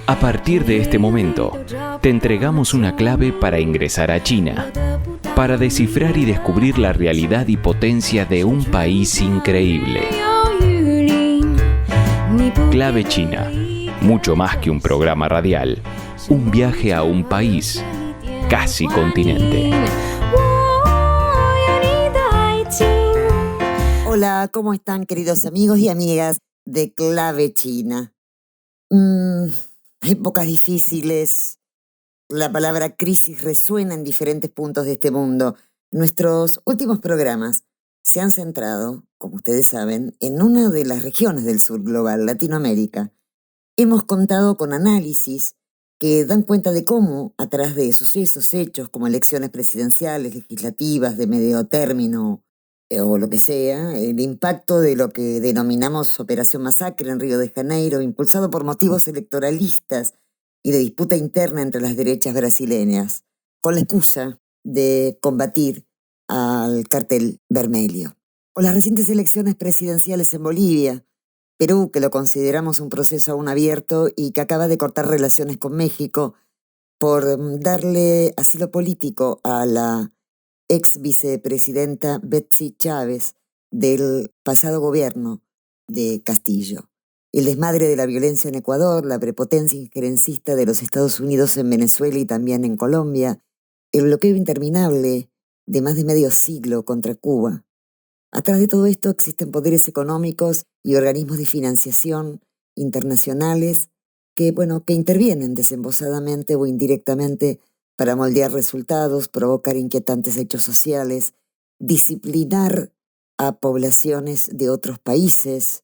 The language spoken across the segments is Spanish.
A partir de este momento, te entregamos una clave para ingresar a China, para descifrar y descubrir la realidad y potencia de un país increíble. Clave China, mucho más que un programa radial, un viaje a un país, casi continente. Hola, ¿cómo están, queridos amigos y amigas de Clave China? Épocas difíciles. La palabra crisis resuena en diferentes puntos de este mundo. Nuestros últimos programas se han centrado, como ustedes saben, en una de las regiones del sur global, Latinoamérica. Hemos contado con análisis que dan cuenta de cómo, atrás de sucesos hechos como elecciones presidenciales, legislativas, de medio término o lo que sea, el impacto de lo que denominamos Operación Masacre en Río de Janeiro, impulsado por motivos electoralistas y de disputa interna entre las derechas brasileñas, con la excusa de combatir al cartel vermelho. O las recientes elecciones presidenciales en Bolivia, Perú, que lo consideramos un proceso aún abierto y que acaba de cortar relaciones con México por darle asilo político a la ex vicepresidenta Betsy Chávez del pasado gobierno de Castillo. El desmadre de la violencia en Ecuador, la prepotencia injerencista de los Estados Unidos en Venezuela y también en Colombia, el bloqueo interminable de más de medio siglo contra Cuba. Atrás de todo esto existen poderes económicos y organismos de financiación internacionales que intervienen desembosadamente o indirectamente para moldear resultados, provocar inquietantes hechos sociales, disciplinar a poblaciones de otros países,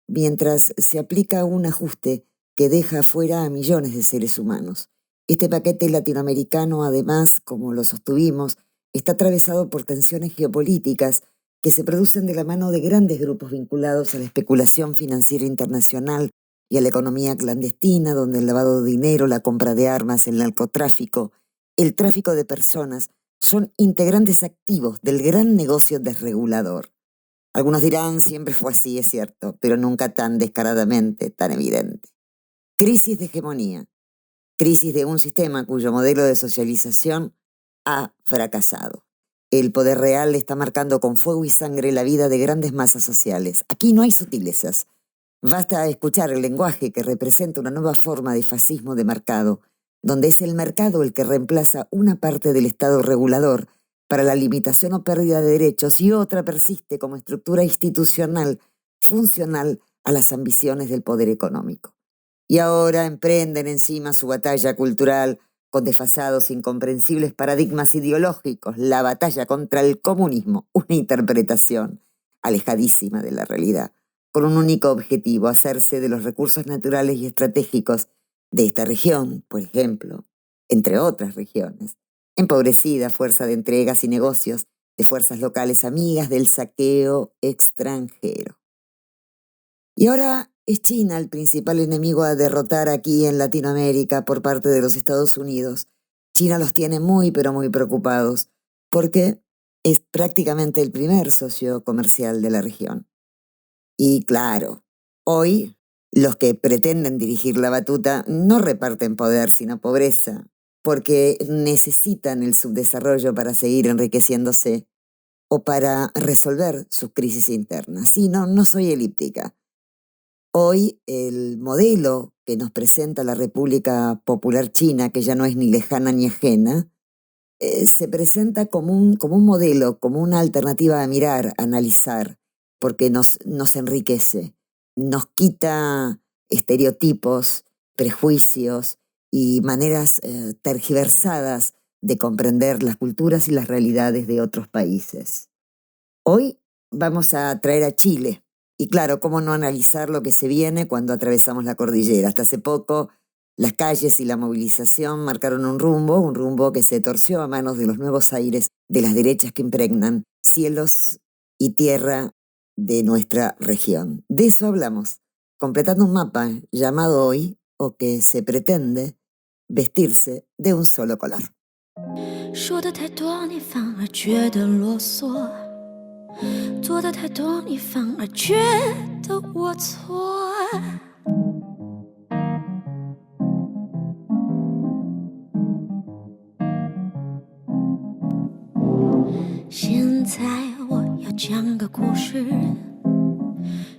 mientras se aplica un ajuste que deja afuera a millones de seres humanos. Este paquete latinoamericano, además, como lo sostuvimos, está atravesado por tensiones geopolíticas que se producen de la mano de grandes grupos vinculados a la especulación financiera internacional y a la economía clandestina, donde el lavado de dinero, la compra de armas, el narcotráfico, el tráfico de personas son integrantes activos del gran negocio desregulador. Algunos dirán, siempre fue así, es cierto, pero nunca tan descaradamente, tan evidente. Crisis de hegemonía, crisis de un sistema cuyo modelo de socialización ha fracasado. El poder real está marcando con fuego y sangre la vida de grandes masas sociales. Aquí no hay sutilezas. Basta escuchar el lenguaje que representa una nueva forma de fascismo de mercado, donde es el mercado el que reemplaza una parte del Estado regulador para la limitación o pérdida de derechos y otra persiste como estructura institucional funcional a las ambiciones del poder económico. Y ahora emprenden encima su batalla cultural con desfasados, incomprensibles paradigmas ideológicos, la batalla contra el comunismo, una interpretación alejadísima de la realidad, con un único objetivo, hacerse de los recursos naturales y estratégicos de esta región, por ejemplo, entre otras regiones, empobrecida a fuerza de entregas y negocios de fuerzas locales amigas del saqueo extranjero. Y ahora es China el principal enemigo a derrotar aquí en Latinoamérica por parte de los Estados Unidos. China los tiene muy, pero muy preocupados, porque es prácticamente el primer socio comercial de la región. Y claro, hoy los que pretenden dirigir la batuta no reparten poder, sino pobreza, porque necesitan el subdesarrollo para seguir enriqueciéndose o para resolver sus crisis internas. Sí, no soy elíptica. Hoy el modelo que nos presenta la República Popular China, que ya no es ni lejana ni ajena, se presenta como un modelo, como una alternativa a mirar, a analizar, porque nos enriquece, nos quita estereotipos, prejuicios y maneras tergiversadas de comprender las culturas y las realidades de otros países. Hoy vamos a traer a Chile. Y claro, ¿cómo no analizar lo que se viene cuando atravesamos la cordillera? Hasta hace poco, las calles y la movilización marcaron un rumbo que se torció a manos de los nuevos aires de las derechas que impregnan cielos y tierra de nuestra región. De eso hablamos, completando un mapa llamado hoy, o que se pretende, vestirse de un solo color. 说的太多，你反而觉得啰嗦；做的太多，你反而觉得我错。现在我要讲个故事，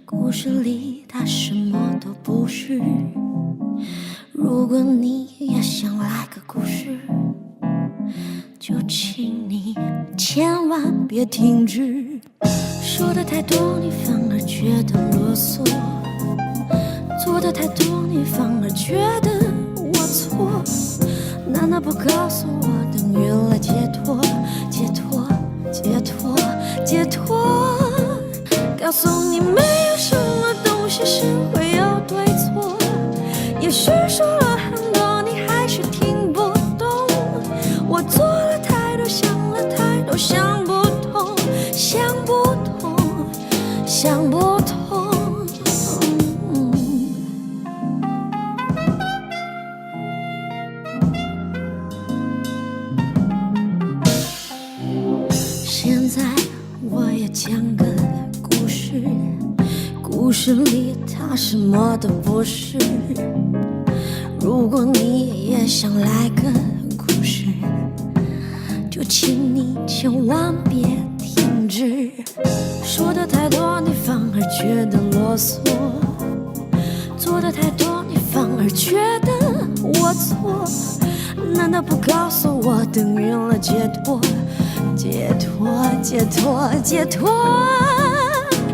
故事里它什么都不是。如果你也想来个故事，就请你千万别停止。说的太多你反而觉得啰嗦，做的太多你反而觉得我错。难道不告诉我等于了解脱？解脱，解脱，解脱。告诉你没有什么东西是会有对错。也许说了很多你还是听不懂。我做了太多，想了太多，想不通，想不通，想不通。现在我也讲个故事，故事里它什么都不是。如果你也想来个故事，就请你千万别停止。说的太多你反而觉得啰嗦，做的太多你反而觉得我错。难道不告诉我等于了解脱？解脱，解脱，解脱。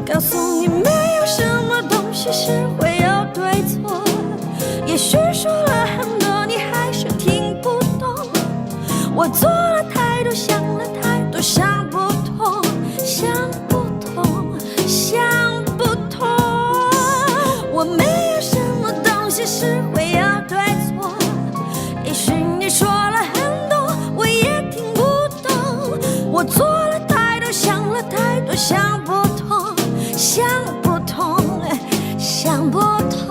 告诉你没有什么东西是会有对错。也许说了很多你还是听不懂。我做了太多，想了太多，想不通，想不通，想不通。我没有什么东西是会有对错。也许你说了很多我也听不懂。我做了太多，想了太多，想不通，想不通，想不通。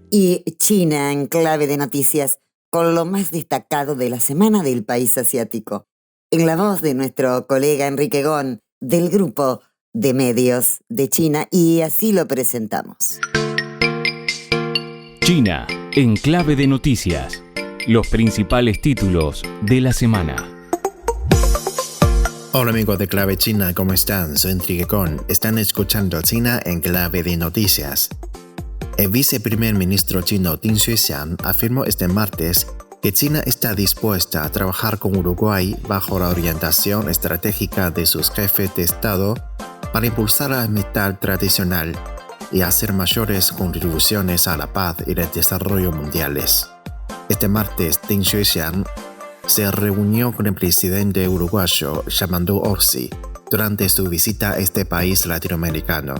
Y China en clave de noticias, con lo más destacado de la semana del país asiático. En la voz de nuestro colega Enrique Gon, del grupo de medios de China, y así lo presentamos. China en clave de noticias. Los principales títulos de la semana. Hola amigos de Clave China, ¿cómo están? Soy Enrique Gon. Están escuchando China en clave de noticias. El viceprimer ministro chino Ding Xuexiang afirmó este martes que China está dispuesta a trabajar con Uruguay bajo la orientación estratégica de sus jefes de Estado para impulsar la amistad tradicional y hacer mayores contribuciones a la paz y el desarrollo mundiales. Este martes, Ding Xuexiang se reunió con el presidente uruguayo Yamandu Orsi durante su visita a este país latinoamericano.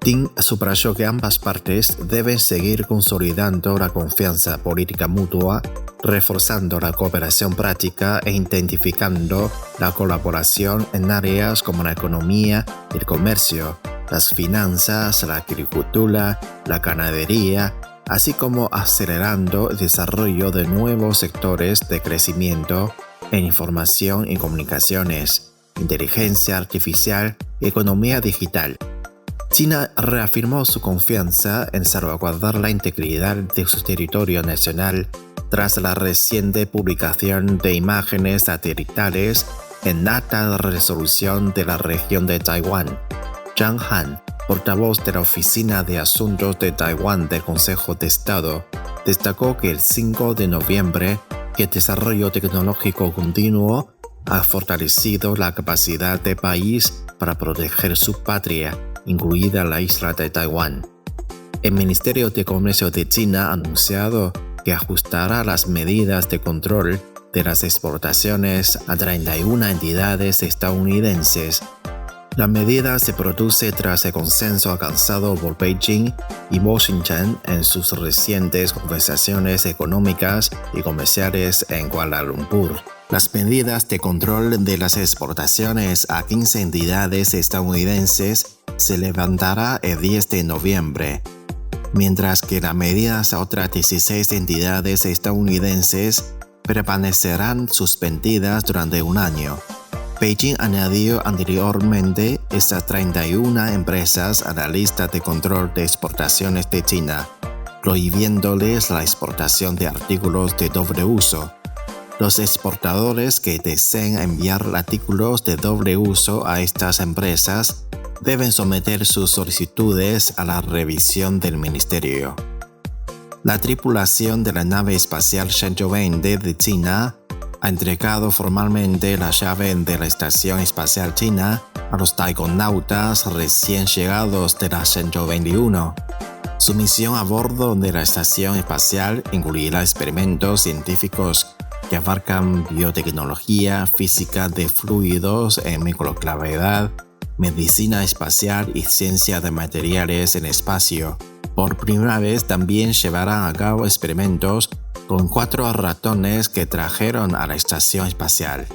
Ding subrayó que ambas partes deben seguir consolidando la confianza política mutua, reforzando la cooperación práctica e intensificando la colaboración en áreas como la economía, el comercio, las finanzas, la agricultura, la ganadería, así como acelerando el desarrollo de nuevos sectores de crecimiento en información y comunicaciones, inteligencia artificial y economía digital. China reafirmó su confianza en salvaguardar la integridad de su territorio nacional tras la reciente publicación de imágenes satelitales en alta resolución de la región de Taiwán. Zhang Han, portavoz de la Oficina de Asuntos de Taiwán del Consejo de Estado, destacó que el 5 de noviembre que el desarrollo tecnológico continuo ha fortalecido la capacidad del país para proteger su patria, incluida la isla de Taiwán. El Ministerio de Comercio de China ha anunciado que ajustará las medidas de control de las exportaciones a 31 entidades estadounidenses. La medida se produce tras el consenso alcanzado por Beijing y Washington en sus recientes conversaciones económicas y comerciales en Kuala Lumpur. Las medidas de control de las exportaciones a 15 entidades estadounidenses se levantará el 10 de noviembre, mientras que las medidas a otras 16 entidades estadounidenses permanecerán suspendidas durante un año. Beijing añadió anteriormente estas 31 empresas a la lista de control de exportaciones de China, prohibiéndoles la exportación de artículos de doble uso. Los exportadores que deseen enviar artículos de doble uso a estas empresas deben someter sus solicitudes a la revisión del ministerio. La tripulación de la nave espacial Shenzhou 20 de China ha entregado formalmente la llave de la Estación Espacial China a los taikonautas recién llegados de la Shenzhou 21. Su misión a bordo de la estación espacial incluirá experimentos científicos que abarcan biotecnología, física de fluidos en microgravedad, medicina espacial y ciencia de materiales en espacio. Por primera vez también llevarán a cabo experimentos con 4 ratones que trajeron a la estación espacial.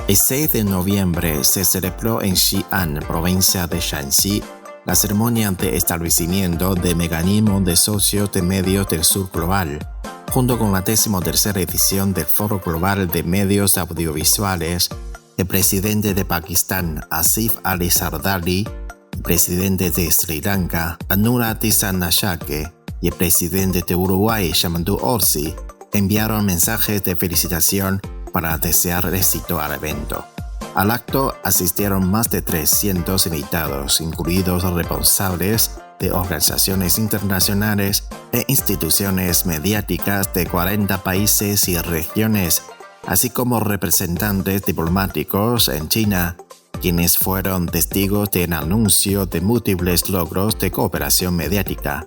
El 6 de noviembre se celebró en Xi'an, provincia de Shanxi, la ceremonia de establecimiento del mecanismo de socios de medios del sur global, junto con la 13ª edición del Foro Global de Medios Audiovisuales. El presidente de Pakistán, Asif Ali Zardari, el presidente de Sri Lanka, Anura Dissanayake, y el presidente de Uruguay, Yamandu Orsi, enviaron mensajes de felicitación para desear éxito al evento. Al acto asistieron más de 300 invitados, incluidos responsables de organizaciones internacionales e instituciones mediáticas de 40 países y regiones, así como representantes diplomáticos en China, quienes fueron testigos del anuncio de múltiples logros de cooperación mediática.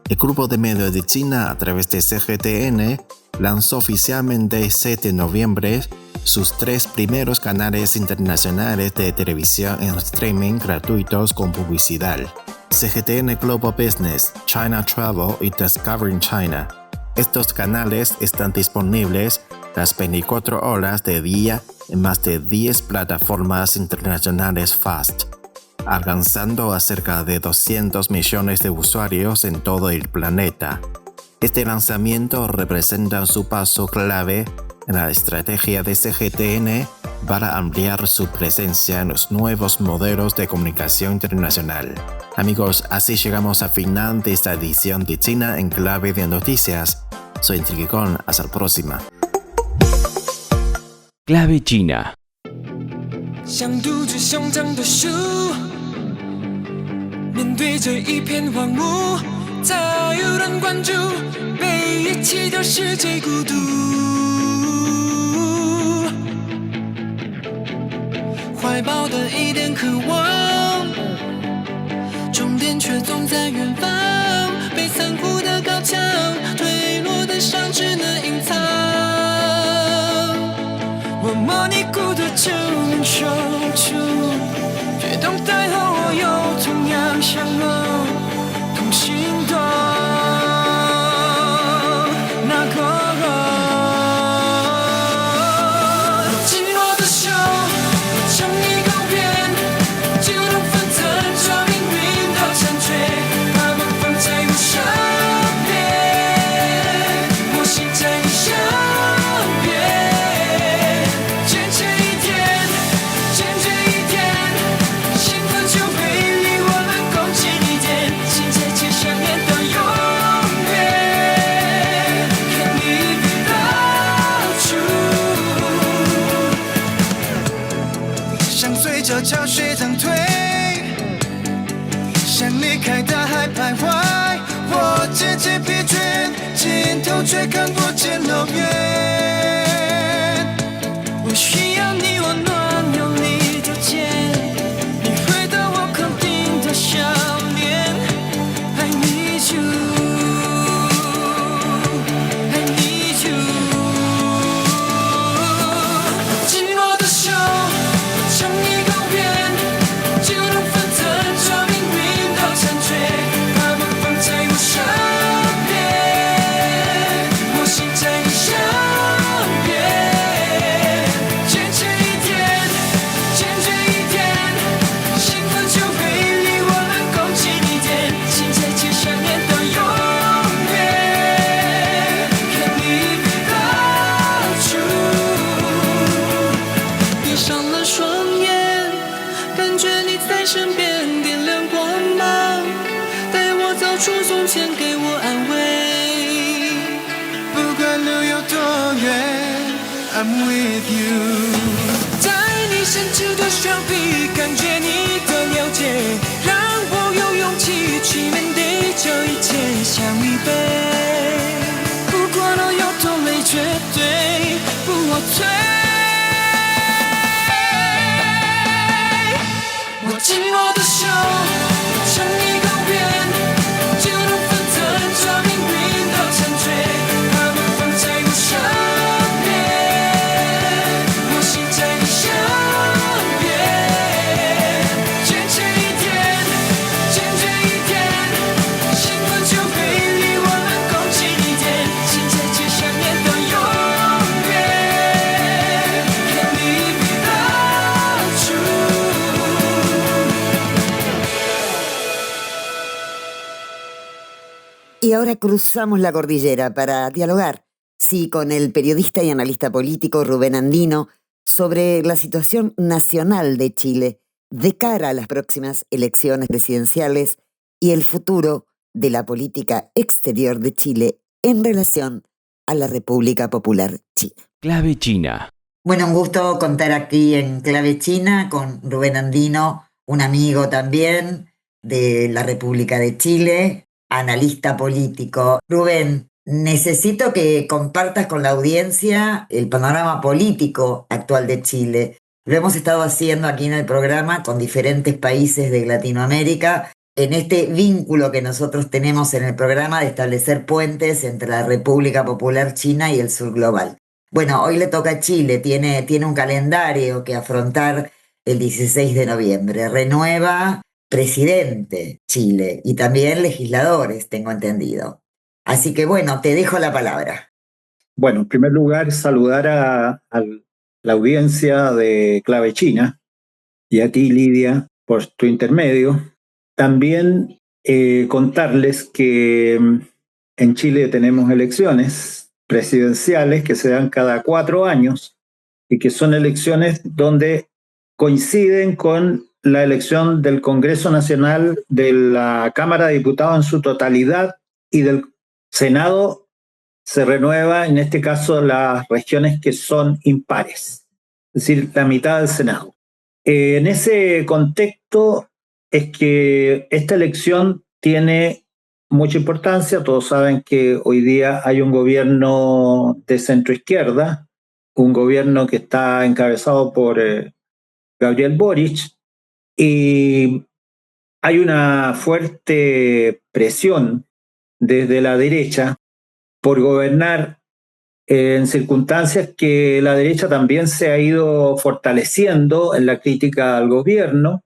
El Grupo de Medios de China, a través de CGTN, lanzó oficialmente el 7 de noviembre sus 3 primeros canales internacionales de televisión en streaming gratuitos con publicidad: CGTN Global Business, China Travel y Discovering China. Estos canales están disponibles las 24 horas del día en más de 10 plataformas internacionales FAST, alcanzando a cerca de 200 millones de usuarios en todo el planeta. Este lanzamiento representa su paso clave en la estrategia de CGTN para ampliar su presencia en los nuevos modelos de comunicación internacional. Amigos, así llegamos al final de esta edición de China en Clave de Noticias. Soy Enrique Con, hasta la próxima. Clave China. 像读着胸膛的书，面对着一片荒芜，早有人关注，被遗弃的世界孤独。怀抱的一点渴望，终点却总在远方。被残酷的高墙，坠落的伤只能隐藏。我模拟孤独就能守住，却动态后我又同样向后同行动。那个寂寞的手，将你告别，就让分寸将命运都残缺，把梦放在我身边，我心在你身边。潮水涨退，想离开大海徘徊，我渐渐疲倦。尽头，却看不见老远。我需要你温暖，用力的肩，你回答我肯定的笑脸。I need you, I need you。紧握的手，像一个圆，就能分层，把命运都残缺，把梦放在我身边，我心在你身边，坚持一天，坚决一天，兴奋就会离我们更近一点，心在街上面的永远 Can't live without you。 闭上了双眼，感觉你在身边，点亮光芒，带我走出从前，给我安慰。不管路有多远 I'm with you。 在你伸出的手臂，感觉你的了解，让我有勇气去面对这一切，像预备。不管路有多累，绝对不后退。我紧握的手，像一个圆，就能分层，把命运都残缺，把梦放在我身边，我心在你身边，坚持一天，坚决一天，兴奋就会离我们更近一点，心在街上面的永远 Can't live without you。 Y ahora cruzamos la cordillera para dialogar, sí, con el periodista y analista político Rubén Andino sobre la situación nacional de Chile de cara a las próximas elecciones presidenciales y el futuro de la política exterior de Chile en relación a la República Popular China. Clave China. Bueno, un gusto contar aquí en Clave China con Rubén Andino, un amigo también de la República de Chile, analista político. Rubén, necesito que compartas con la audiencia el panorama político actual de Chile. Lo hemos estado haciendo aquí en el programa con diferentes países de Latinoamérica, en este vínculo que nosotros tenemos en el programa de establecer puentes entre la República Popular China y el sur global. Bueno, hoy le toca a Chile, tiene un calendario que afrontar el 16 de noviembre. Renueva presidente Chile y también legisladores, tengo entendido. Así que bueno, te dejo la palabra. Bueno, en primer lugar, saludar a la audiencia de Clave China y a ti, Lidia, por tu intermedio. También contarles que en Chile tenemos elecciones presidenciales que se dan cada 4 años y que son elecciones donde coinciden con la elección del Congreso Nacional, de la Cámara de Diputados en su totalidad y del Senado. Se renueva, en este caso, las regiones que son impares, es decir, la mitad del Senado. En ese contexto es que esta elección tiene mucha importancia. Todos saben que hoy día hay un gobierno de centroizquierda, un gobierno que está encabezado por Gabriel Boric, y hay una fuerte presión desde la derecha por gobernar en circunstancias que la derecha también se ha ido fortaleciendo en la crítica al gobierno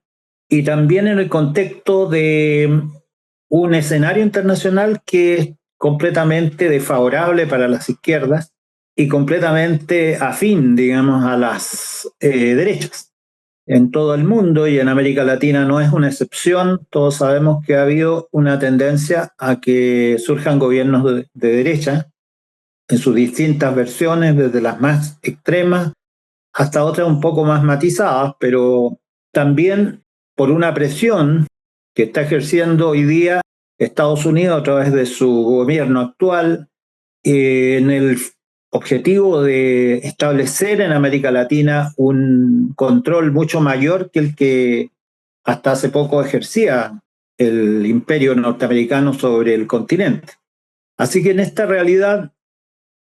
y también en el contexto de un escenario internacional que es completamente desfavorable para las izquierdas y completamente afín, digamos, a las derechas. En todo el mundo y en América Latina no es una excepción. Todos sabemos que ha habido una tendencia a que surjan gobiernos de derecha en sus distintas versiones, desde las más extremas hasta otras un poco más matizadas, pero también por una presión que está ejerciendo hoy día Estados Unidos a través de su gobierno actual en el objetivo de establecer en América Latina un control mucho mayor que el que hasta hace poco ejercía el imperio norteamericano sobre el continente. Así que en esta realidad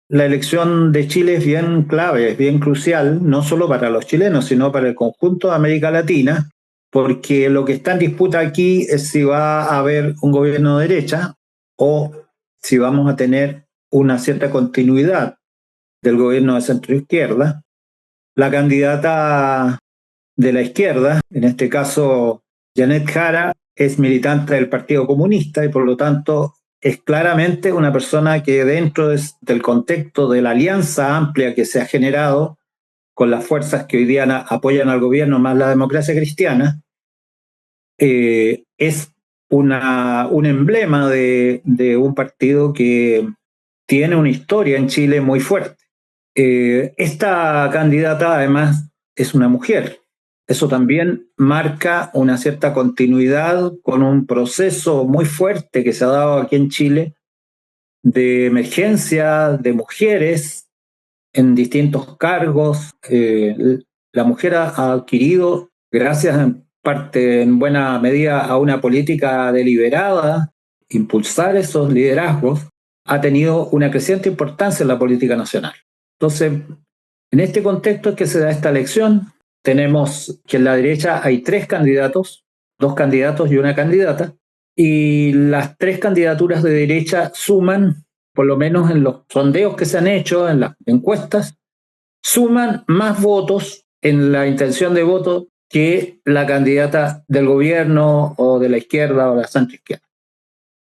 la elección de Chile es bien clave, es bien crucial, no solo para los chilenos, sino para el conjunto de América Latina, porque lo que está en disputa aquí es si va a haber un gobierno de derecha o si vamos a tener una cierta continuidad del gobierno de centro-izquierda. La candidata de la izquierda, en este caso Janet Jara, es militante del Partido Comunista y por lo tanto es claramente una persona que dentro del contexto de la alianza amplia que se ha generado con las fuerzas que hoy día apoyan al gobierno más la democracia cristiana, es un emblema de un partido que tiene una historia en Chile muy fuerte. Esta candidata además es una mujer. Eso también marca una cierta continuidad con un proceso muy fuerte que se ha dado aquí en Chile de emergencia de mujeres en distintos cargos. La mujer ha adquirido, gracias en parte, en buena medida, a una política deliberada, impulsar esos liderazgos, ha tenido una creciente importancia en la política nacional. Entonces, en este contexto es que se da esta elección. Tenemos que en la derecha hay 3 candidatos, 2 candidatos y una candidata, y las 3 candidaturas de derecha suman, por lo menos en los sondeos que se han hecho, en las encuestas, suman más votos en la intención de voto que la candidata del gobierno o de la izquierda o la centroizquierda.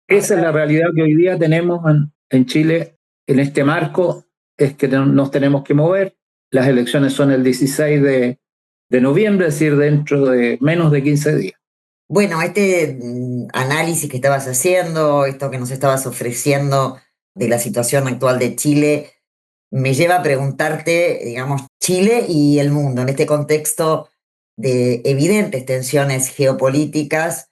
Esa es la realidad que hoy día tenemos en Chile en este marco, es que nos tenemos que mover. Las elecciones son el 16 de noviembre, es decir, dentro de menos de 15 días. Bueno, este análisis que estabas haciendo, esto que nos estabas ofreciendo de la situación actual de Chile, me lleva a preguntarte, digamos, Chile y el mundo, en este contexto de evidentes tensiones geopolíticas,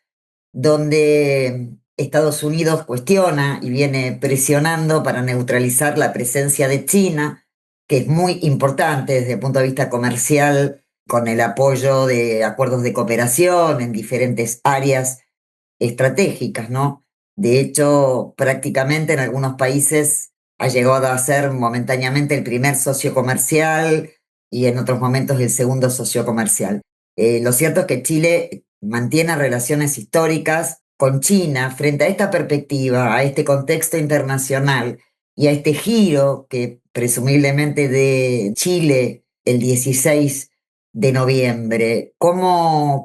donde Estados Unidos cuestiona y viene presionando para neutralizar la presencia de China, que es muy importante desde el punto de vista comercial, con el apoyo de acuerdos de cooperación en diferentes áreas estratégicas, ¿no? De hecho, prácticamente en algunos países ha llegado a ser momentáneamente el primer socio comercial y en otros momentos el segundo socio comercial. Lo cierto es que Chile mantiene relaciones históricas con China frente a esta perspectiva, a este contexto internacional y a este giro que presumiblemente de Chile el 16 de noviembre.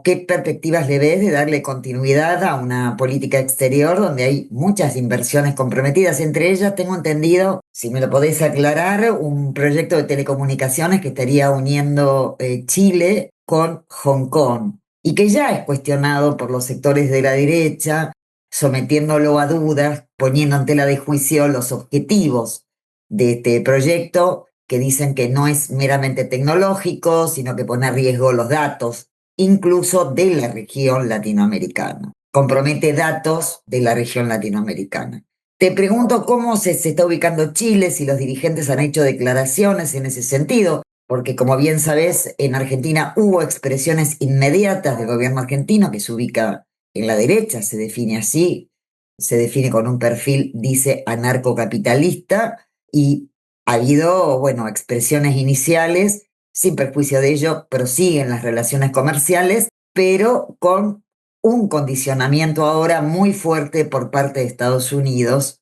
¿Qué perspectivas le ves de darle continuidad a una política exterior donde hay muchas inversiones comprometidas? Entre ellas, tengo entendido, si me lo podéis aclarar, un proyecto de telecomunicaciones que estaría uniendo Chile con Hong Kong y que ya es cuestionado por los sectores de la derecha, sometiéndolo a dudas, poniendo en tela de juicio los objetivos de este proyecto, que dicen que no es meramente tecnológico, sino que pone a riesgo los datos, incluso de la región latinoamericana. Compromete datos de la región latinoamericana. Te pregunto cómo se está ubicando Chile, si los dirigentes han hecho declaraciones en ese sentido, porque como bien sabés, en Argentina hubo expresiones inmediatas del gobierno argentino que se ubica en la derecha, se define así, se define con un perfil, dice, anarcocapitalista, y ha habido, expresiones iniciales, sin perjuicio de ello, prosiguen las relaciones comerciales, pero con un condicionamiento ahora muy fuerte por parte de Estados Unidos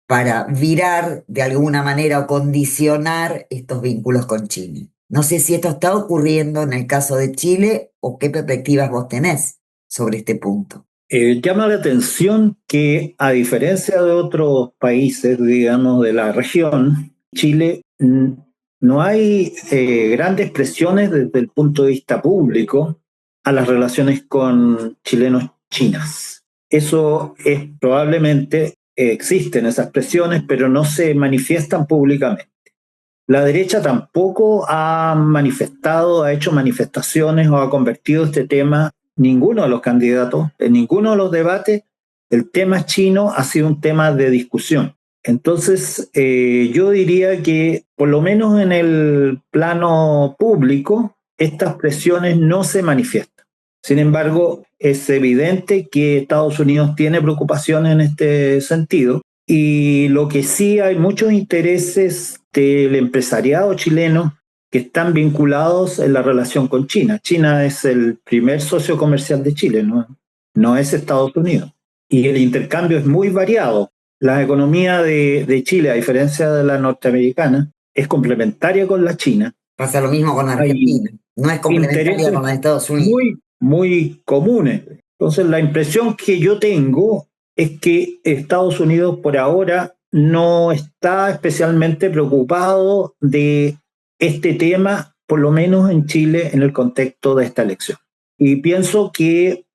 para virar de alguna manera o condicionar estos vínculos con China. No sé si esto está ocurriendo en el caso de Chile o qué perspectivas vos tenés sobre este punto. Llama la atención que, a diferencia de otros países, digamos, de la región, Chile no hay grandes presiones desde el punto de vista público a las relaciones con chilenos-chinas. Eso es probablemente, existen esas presiones, pero no se manifiestan públicamente. La derecha tampoco ha hecho manifestaciones o ha convertido este tema, ninguno de los candidatos, en ninguno de los debates, el tema chino ha sido un tema de discusión. Entonces, yo diría que, por lo menos en el plano público, estas presiones no se manifiestan. Sin embargo, es evidente que Estados Unidos tiene preocupación en este sentido Y lo que sí hay muchos intereses del empresariado chileno que están vinculados en la relación con China. China es el primer socio comercial de Chile, no es Estados Unidos. Y el intercambio es muy variado. La economía de Chile, a diferencia de la norteamericana, es complementaria con la China. Pasa lo mismo con Argentina. No es complementaria con los Estados Unidos. Muy, muy comunes. Entonces, la impresión que yo tengo es que Estados Unidos por ahora no está especialmente preocupado de este tema, por lo menos en Chile, en el contexto de esta elección. Y pienso que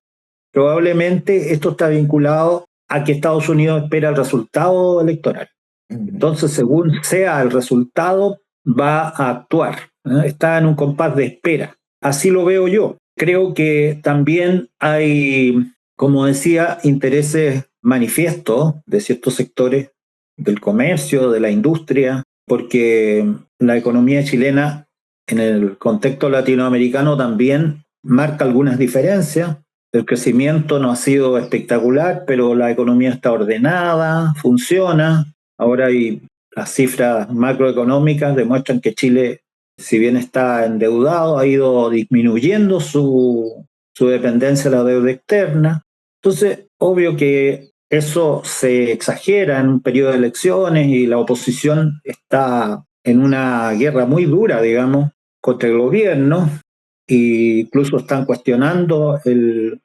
probablemente esto está vinculado a que Estados Unidos espera el resultado electoral. Entonces, según sea el resultado, va a actuar. Está en un compás de espera. Así lo veo yo. Creo que también hay, como decía, intereses manifiestos de ciertos sectores del comercio, de la industria, porque la economía chilena en el contexto latinoamericano también marca algunas diferencias. El crecimiento no ha sido espectacular, pero la economía está ordenada, funciona. Ahora las cifras macroeconómicas demuestran que Chile, si bien está endeudado, ha ido disminuyendo su dependencia de la deuda externa. Entonces, obvio que eso se exagera en un periodo de elecciones y la oposición está en una guerra muy dura, digamos, contra el gobierno. E incluso están cuestionando,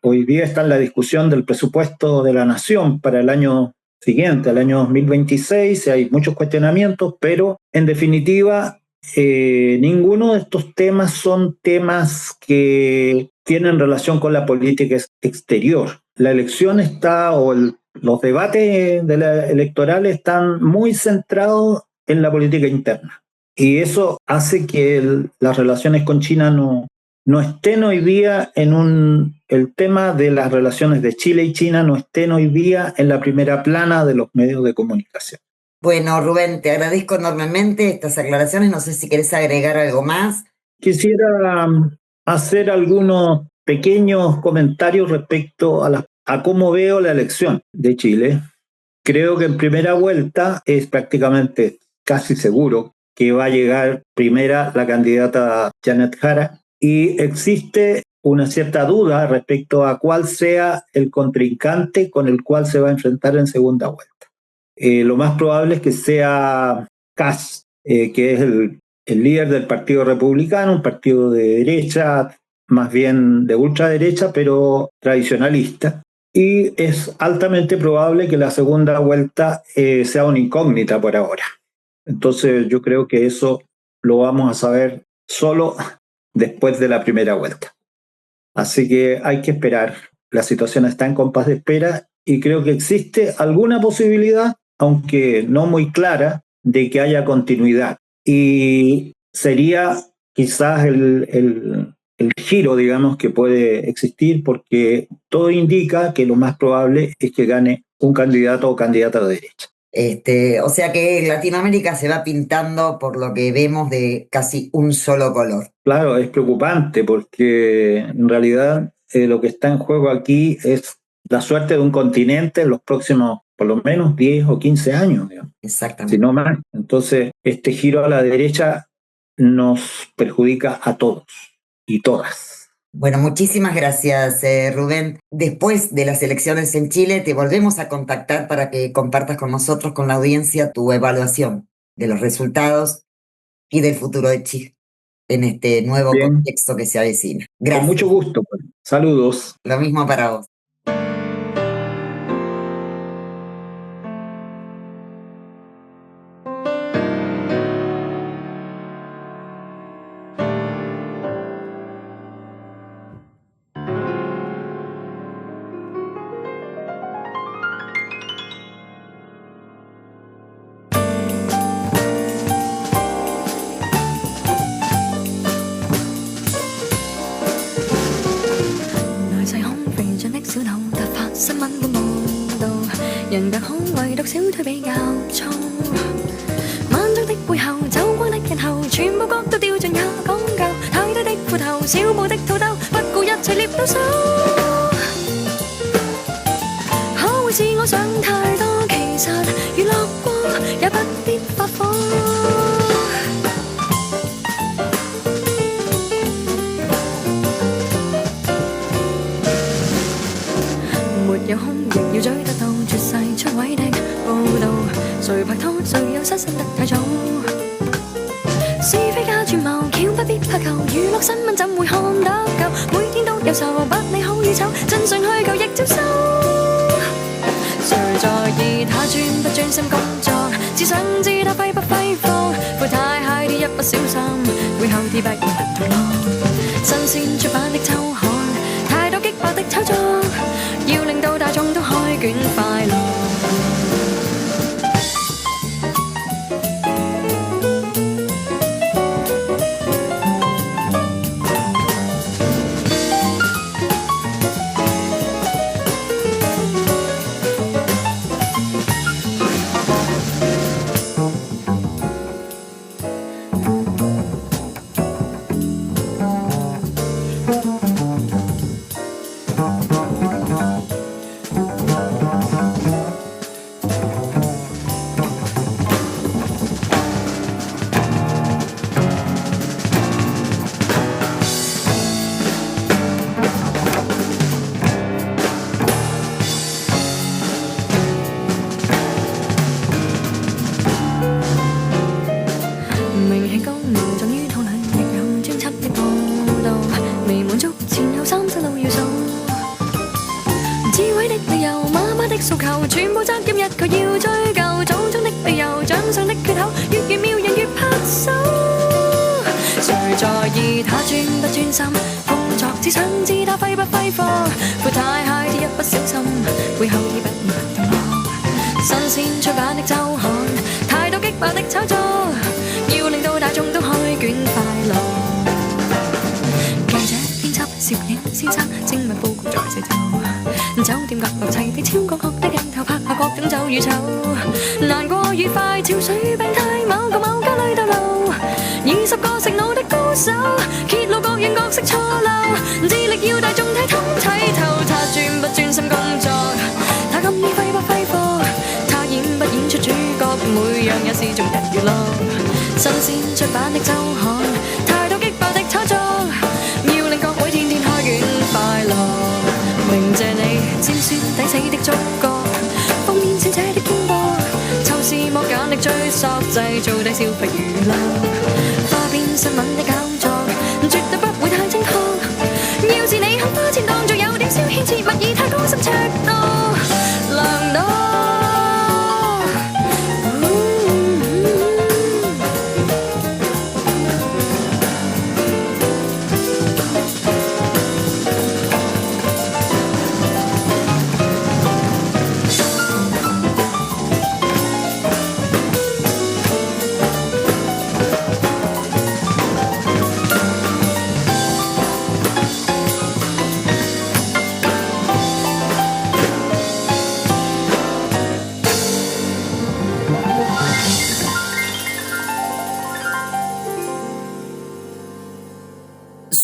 hoy día está en la discusión del presupuesto de la nación para el año siguiente, el año 2026, hay muchos cuestionamientos, pero en definitiva ninguno de estos temas son temas que tienen relación con la política exterior. La elección los debates electorales están muy centrados en la política interna. Y eso hace que las relaciones con China no estén hoy día el tema de las relaciones de Chile y China no estén hoy día en la primera plana de los medios de comunicación. Bueno, Rubén, te agradezco enormemente estas aclaraciones. No sé si querés agregar algo más. Quisiera hacer algunos pequeños comentarios respecto a cómo veo la elección de Chile. Creo que en primera vuelta es prácticamente casi seguro que va a llegar primera la candidata Janet Jara y existe una cierta duda respecto a cuál sea el contrincante con el cual se va a enfrentar en segunda vuelta. Lo más probable es que sea Kast, que es el líder del Partido Republicano, un partido de derecha, más bien de ultraderecha, pero tradicionalista. Y es altamente probable que la segunda vuelta sea una incógnita por ahora. Entonces yo creo que eso lo vamos a saber solo después de la primera vuelta. Así que hay que esperar. La situación está en compás de espera y creo que existe alguna posibilidad, aunque no muy clara, de que haya continuidad. Y sería quizás el giro, digamos, que puede existir, porque todo indica que lo más probable es que gane un candidato o candidata de derecha. O sea que Latinoamérica se va pintando, por lo que vemos, de casi un solo color. Claro, es preocupante porque en realidad lo que está en juego aquí es la suerte de un continente en los próximos, por lo menos, 10 o 15 años, digamos. Exactamente. Si no más. Entonces, este giro a la derecha nos perjudica a todos y todas. Bueno, muchísimas gracias, Rubén. Después de las elecciones en Chile, te volvemos a contactar para que compartas con nosotros, con la audiencia, tu evaluación de los resultados y del futuro de Chile en este nuevo contexto que se avecina. Gracias. Con mucho gusto. Saludos. Lo mismo para vos.可會是我想太多，其實。也不必發火。沒有空亦要追得到絕世出位的報導，誰拍拖誰又失身得太早。是非假串謀，巧不必怕求，娛樂新聞怎會看得夠？每天都有仇，不理好與醜，真相虛構亦接受。誰在意他專不專心工作？只想知他揮不揮霍，負太 high 啲一不小心，背後啲逼同樂。新鮮出版的週刊，太多激爆的炒作，要令到大眾都開卷快樂。新鮮出版的週刊，太多激爆的炒作，要令各位天天開卷快樂。鳴謝你尖酸抵死的觸覺，封面小姐的顛簸，抽絲剝繭的追索，製造低消費娛樂。花邊新聞的搞作，絕對不會太精確。要是你肯花錢當作有點小牽切，勿以太高深尺度量度。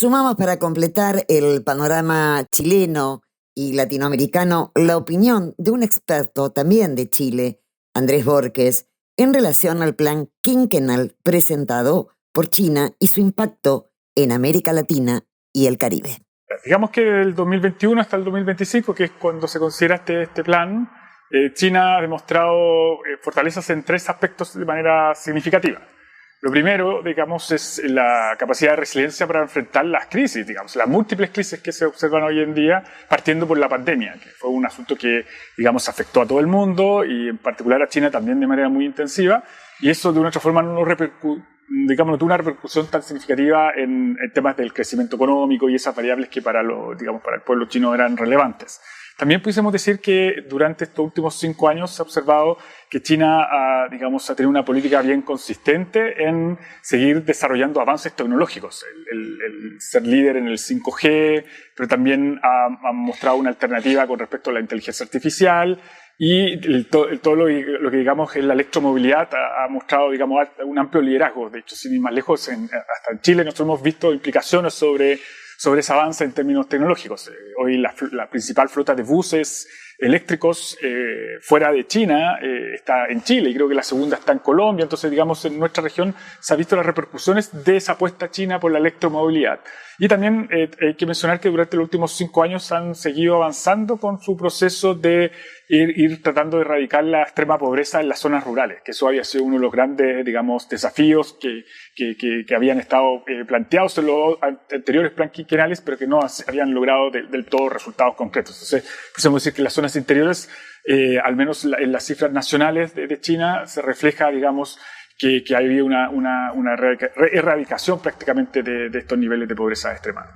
Sumamos para completar el panorama chileno y latinoamericano la opinión de un experto también de Chile, Andrés Borges, en relación al plan quinquenal presentado por China y su impacto en América Latina y el Caribe. Digamos que del 2021 hasta el 2025, que es cuando se considera este plan, China ha demostrado fortalezas en 3 aspectos de manera significativa. Lo primero, digamos, es la capacidad de resiliencia para enfrentar las crisis, digamos, las múltiples crisis que se observan hoy en día, partiendo por la pandemia, que fue un asunto que, digamos, afectó a todo el mundo y en particular a China también de manera muy intensiva, y eso de una otra forma no tuvo una repercusión tan significativa en temas del crecimiento económico y esas variables que para el pueblo chino eran relevantes. También pudiésemos decir que durante estos últimos 5 años se ha observado que China ha tenido una política bien consistente en seguir desarrollando avances tecnológicos, el ser líder en el 5G, pero también ha mostrado una alternativa con respecto a la inteligencia artificial y todo lo que digamos es la electromovilidad ha mostrado digamos un amplio liderazgo. De hecho, sin ir más lejos, hasta en Chile nosotros hemos visto implicaciones sobre ese avance en términos tecnológicos. Hoy la principal flota de buses eléctricos fuera de China está en Chile, y creo que la segunda está en Colombia. Entonces, digamos, en nuestra región se han visto las repercusiones de esa apuesta china por la electromovilidad. Y también hay que mencionar que durante los últimos 5 años han seguido avanzando con su proceso de ir tratando de erradicar la extrema pobreza en las zonas rurales, que eso había sido uno de los grandes, digamos, desafíos que habían estado planteados en los anteriores plan quinquenales, pero que no habían logrado del todo resultados concretos. Entonces, podemos decir que las zonas interiores, al menos en las cifras nacionales de China, se refleja, digamos, que ha habido una erradicación prácticamente de estos niveles de pobreza extrema.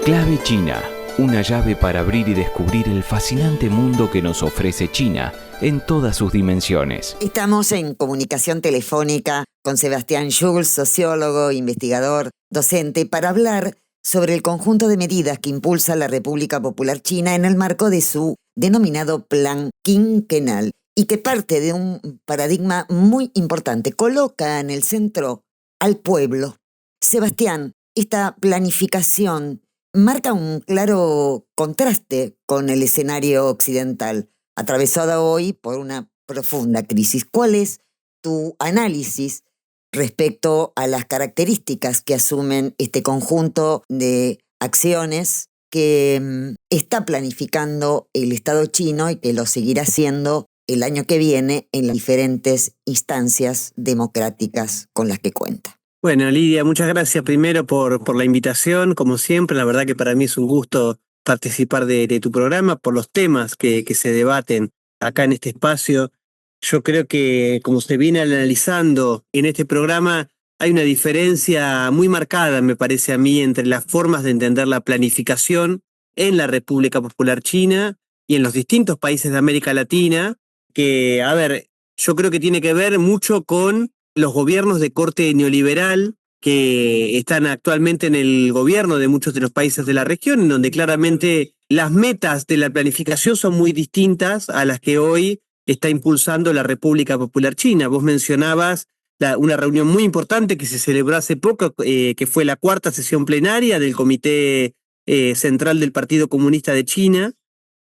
Clave China, una llave para abrir y descubrir el fascinante mundo que nos ofrece China en todas sus dimensiones. Estamos en comunicación telefónica con Sebastián Schulz, sociólogo, investigador, docente, para hablar sobre el conjunto de medidas que impulsa la República Popular China en el marco de su denominado Plan Quinquenal y que parte de un paradigma muy importante. Coloca en el centro al pueblo. Sebastián, esta planificación marca un claro contraste con el escenario occidental, atravesado hoy por una profunda crisis. ¿Cuál es tu análisis respecto a las características que asumen este conjunto de acciones que está planificando el Estado chino y que lo seguirá haciendo el año que viene en las diferentes instancias democráticas con las que cuenta? Bueno, Lidia, muchas gracias primero por la invitación. Como siempre, la verdad que para mí es un gusto participar de tu programa por los temas que se debaten acá en este espacio. Yo creo que, como se viene analizando en este programa, hay una diferencia muy marcada, me parece a mí, entre las formas de entender la planificación en la República Popular China y en los distintos países de América Latina, que, a ver, yo creo que tiene que ver mucho con los gobiernos de corte neoliberal que están actualmente en el gobierno de muchos de los países de la región, en donde claramente las metas de la planificación son muy distintas a las que hoy está impulsando la República Popular China. Vos mencionabas una reunión muy importante que se celebró hace poco, que fue la 4ª sesión plenaria del Comité Central del Partido Comunista de China,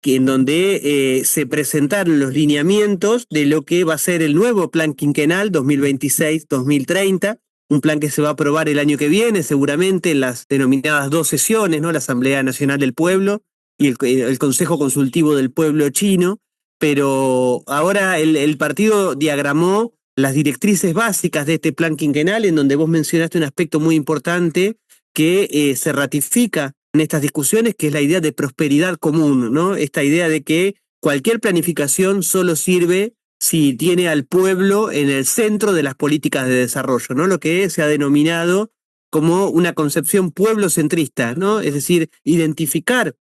en donde se presentaron los lineamientos de lo que va a ser el nuevo plan quinquenal 2026-2030, un plan que se va a aprobar el año que viene, seguramente en las denominadas 2 sesiones, ¿no? La Asamblea Nacional del Pueblo y el Consejo Consultivo del Pueblo Chino. Pero ahora el partido diagramó las directrices básicas de este plan quinquenal, en donde vos mencionaste un aspecto muy importante que se ratifica en estas discusiones, que es la idea de prosperidad común, ¿no? Esta idea de que cualquier planificación solo sirve si tiene al pueblo en el centro de las políticas de desarrollo, ¿no? Lo que se ha denominado como una concepción pueblo-centrista, ¿no? Es decir, identificar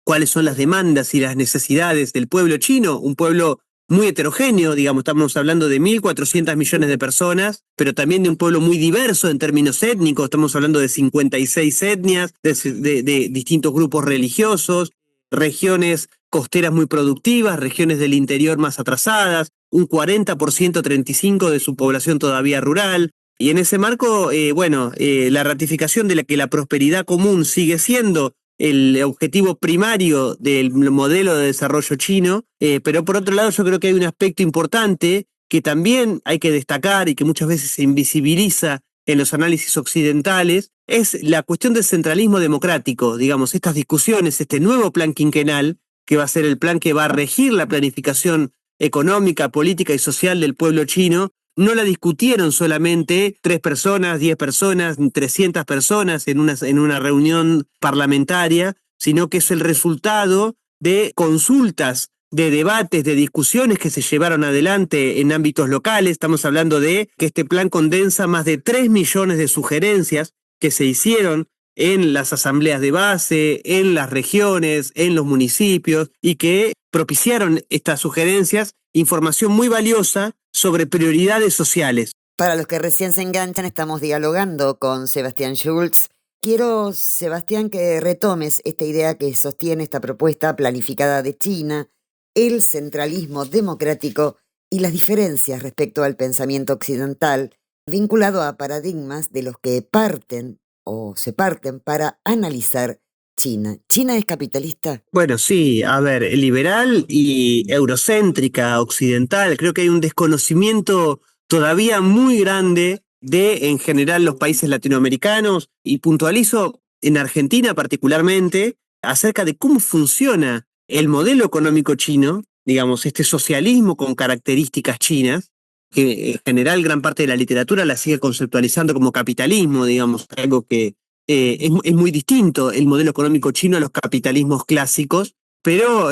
cuáles son las demandas y las necesidades del pueblo chino, un pueblo muy heterogéneo, digamos, estamos hablando de 1.400 millones de personas, pero también de un pueblo muy diverso en términos étnicos, estamos hablando de 56 etnias, de distintos grupos religiosos, regiones costeras muy productivas, regiones del interior más atrasadas, un 40%, 35% de su población todavía rural. Y en ese marco, la ratificación de que la prosperidad común sigue siendo el objetivo primario del modelo de desarrollo chino, pero por otro lado yo creo que hay un aspecto importante que también hay que destacar y que muchas veces se invisibiliza en los análisis occidentales, es la cuestión del centralismo democrático. Digamos, estas discusiones, este nuevo plan quinquenal, que va a ser el plan que va a regir la planificación económica, política y social del pueblo chino, no la discutieron solamente 3 personas, 10 personas, 300 personas en una reunión parlamentaria, sino que es el resultado de consultas, de debates, de discusiones que se llevaron adelante en ámbitos locales. Estamos hablando de que este plan condensa más de 3 millones de sugerencias que se hicieron en las asambleas de base, en las regiones, en los municipios, y que propiciaron estas sugerencias información muy valiosa sobre prioridades sociales. Para los que recién se enganchan, estamos dialogando con Sebastián Schulz. Quiero, Sebastián, que retomes esta idea que sostiene esta propuesta planificada de China, el centralismo democrático y las diferencias respecto al pensamiento occidental, vinculado a paradigmas de los que parten o se parten para analizar China. ¿China es capitalista? Bueno, sí, a ver, liberal y eurocéntrica, occidental, creo que hay un desconocimiento todavía muy grande de, en general, los países latinoamericanos, y puntualizo en Argentina particularmente, acerca de cómo funciona el modelo económico chino, digamos, este socialismo con características chinas, que en general gran parte de la literatura la sigue conceptualizando como capitalismo, digamos, algo que es muy distinto el modelo económico chino a los capitalismos clásicos, pero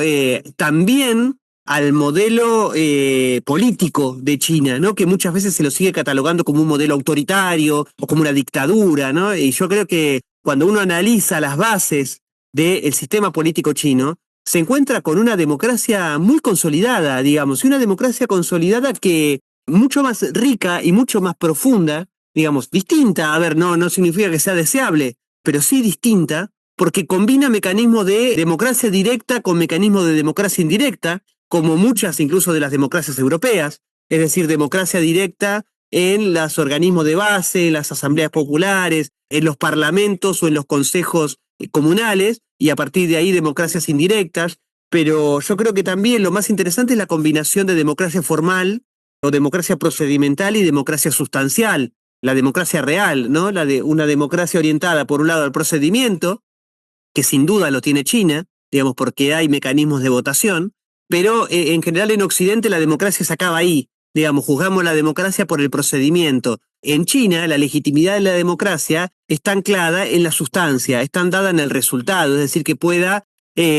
también al modelo político de China, ¿no? Que muchas veces se lo sigue catalogando como un modelo autoritario o como una dictadura, ¿no? Y yo creo que cuando uno analiza las bases del sistema político chino, se encuentra con una democracia muy consolidada, digamos, y una democracia consolidada que mucho más rica y mucho más profunda, digamos, distinta, a ver, no significa que sea deseable, pero sí distinta, porque combina mecanismos de democracia directa con mecanismos de democracia indirecta, como muchas incluso de las democracias europeas, es decir, democracia directa en los organismos de base, en las asambleas populares, en los parlamentos o en los consejos comunales, y a partir de ahí democracias indirectas, pero yo creo que también lo más interesante es la combinación de democracia formal o democracia procedimental y democracia sustancial, la democracia real, ¿no? La de una democracia orientada, por un lado, al procedimiento, que sin duda lo tiene China, digamos, porque hay mecanismos de votación, pero en general en Occidente la democracia se acaba ahí, digamos, juzgamos la democracia por el procedimiento. En China, la legitimidad de la democracia está anclada en la sustancia, está dada en el resultado, es decir, que pueda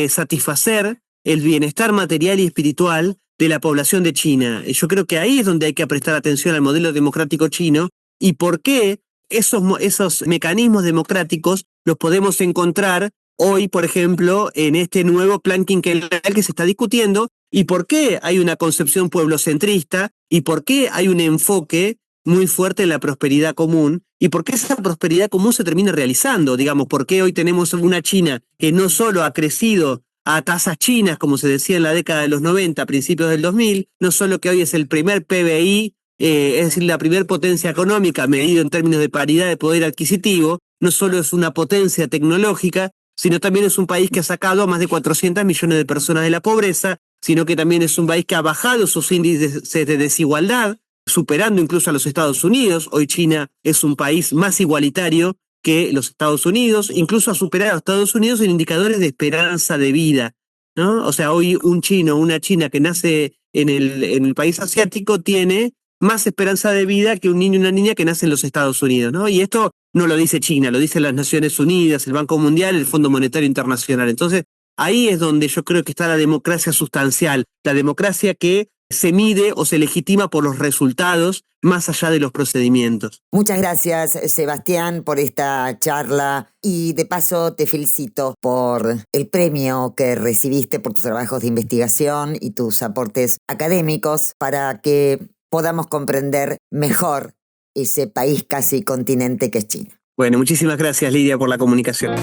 satisfacer el bienestar material y espiritual de la población de China. Yo creo que ahí es donde hay que prestar atención al modelo democrático chino y por qué esos mecanismos democráticos los podemos encontrar hoy, por ejemplo, en este nuevo plan quinquenal que se está discutiendo, y por qué hay una concepción pueblocentrista, y por qué hay un enfoque muy fuerte en la prosperidad común, y por qué esa prosperidad común se termina realizando, digamos, por qué hoy tenemos una China que no solo ha crecido a tasas chinas, como se decía en la década de los 90, principios del 2000, no solo que hoy es el primer PBI, es decir, la primer potencia económica medido en términos de paridad de poder adquisitivo, no solo es una potencia tecnológica, sino también es un país que ha sacado a más de 400 millones de personas de la pobreza, sino que también es un país que ha bajado sus índices de desigualdad, superando incluso a los Estados Unidos. Hoy China es un país más igualitario que los Estados Unidos, incluso ha superado a Estados Unidos en indicadores de esperanza de vida, ¿no? O sea, hoy un chino o una china que nace en el país asiático tiene más esperanza de vida que un niño o una niña que nace en los Estados Unidos, ¿no? Y esto no lo dice China, lo dicen las Naciones Unidas, el Banco Mundial, el Fondo Monetario Internacional. Entonces, ahí es donde yo creo que está la democracia sustancial, la democracia que se mide o se legitima por los resultados más allá de los procedimientos. Muchas gracias, Sebastián, por esta charla y de paso te felicito por el premio que recibiste por tus trabajos de investigación y tus aportes académicos para que podamos comprender mejor ese país casi continente que es China. Bueno, muchísimas gracias, Lidia, por la comunicación.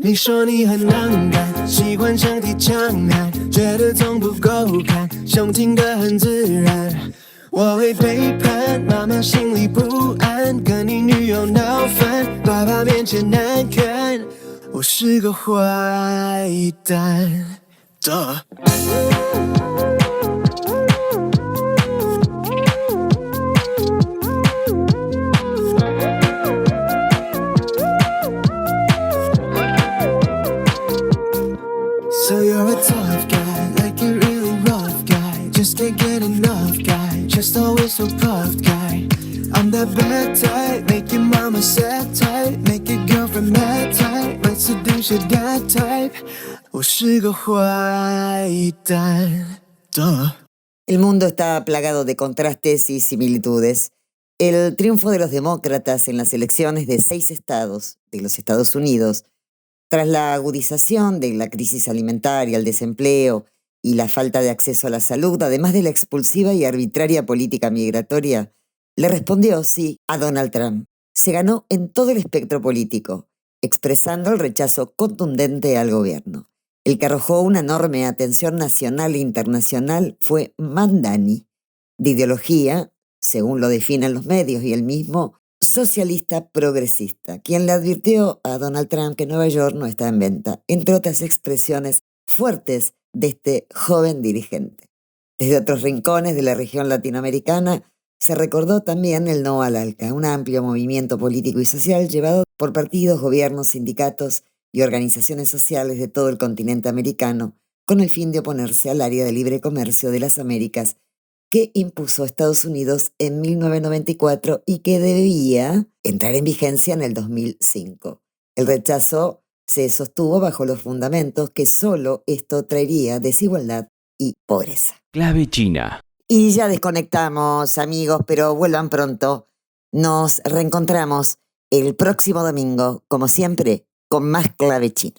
你说你很难感，喜欢上提强男，觉得总不够看，胸挺得很自然。我会背叛，妈妈心里不安，跟你女友闹翻，爸爸面前难看，我是个坏蛋。So you're a tough guy, like a really rough guy. Just can't get enough guy, just always so puffed guy. I'm that bad type, make your mama sad type, make your girlfriend mad type, might seduce your dad type. 我是个坏蛋。El mundo está plagado de contrastes y similitudes. El triunfo de los demócratas en las elecciones de 6 estados de los Estados Unidos, tras la agudización de la crisis alimentaria, el desempleo y la falta de acceso a la salud, además de la expulsiva y arbitraria política migratoria, le respondió sí a Donald Trump. Se ganó en todo el espectro político, expresando el rechazo contundente al gobierno. El que arrojó una enorme atención nacional e internacional fue Mamdani, de ideología, según lo definen los medios y el mismo, socialista progresista, quien le advirtió a Donald Trump que Nueva York no está en venta, entre otras expresiones fuertes de este joven dirigente. Desde otros rincones de la región latinoamericana se recordó también el No al ALCA, un amplio movimiento político y social llevado por partidos, gobiernos, sindicatos y organizaciones sociales de todo el continente americano, con el fin de oponerse al área de libre comercio de las Américas que impuso Estados Unidos en 1994 y que debía entrar en vigencia en el 2005. El rechazo se sostuvo bajo los fundamentos que solo esto traería desigualdad y pobreza. Clave China. Y ya desconectamos, amigos, pero vuelvan pronto. Nos reencontramos el próximo domingo, como siempre, con más Clave China.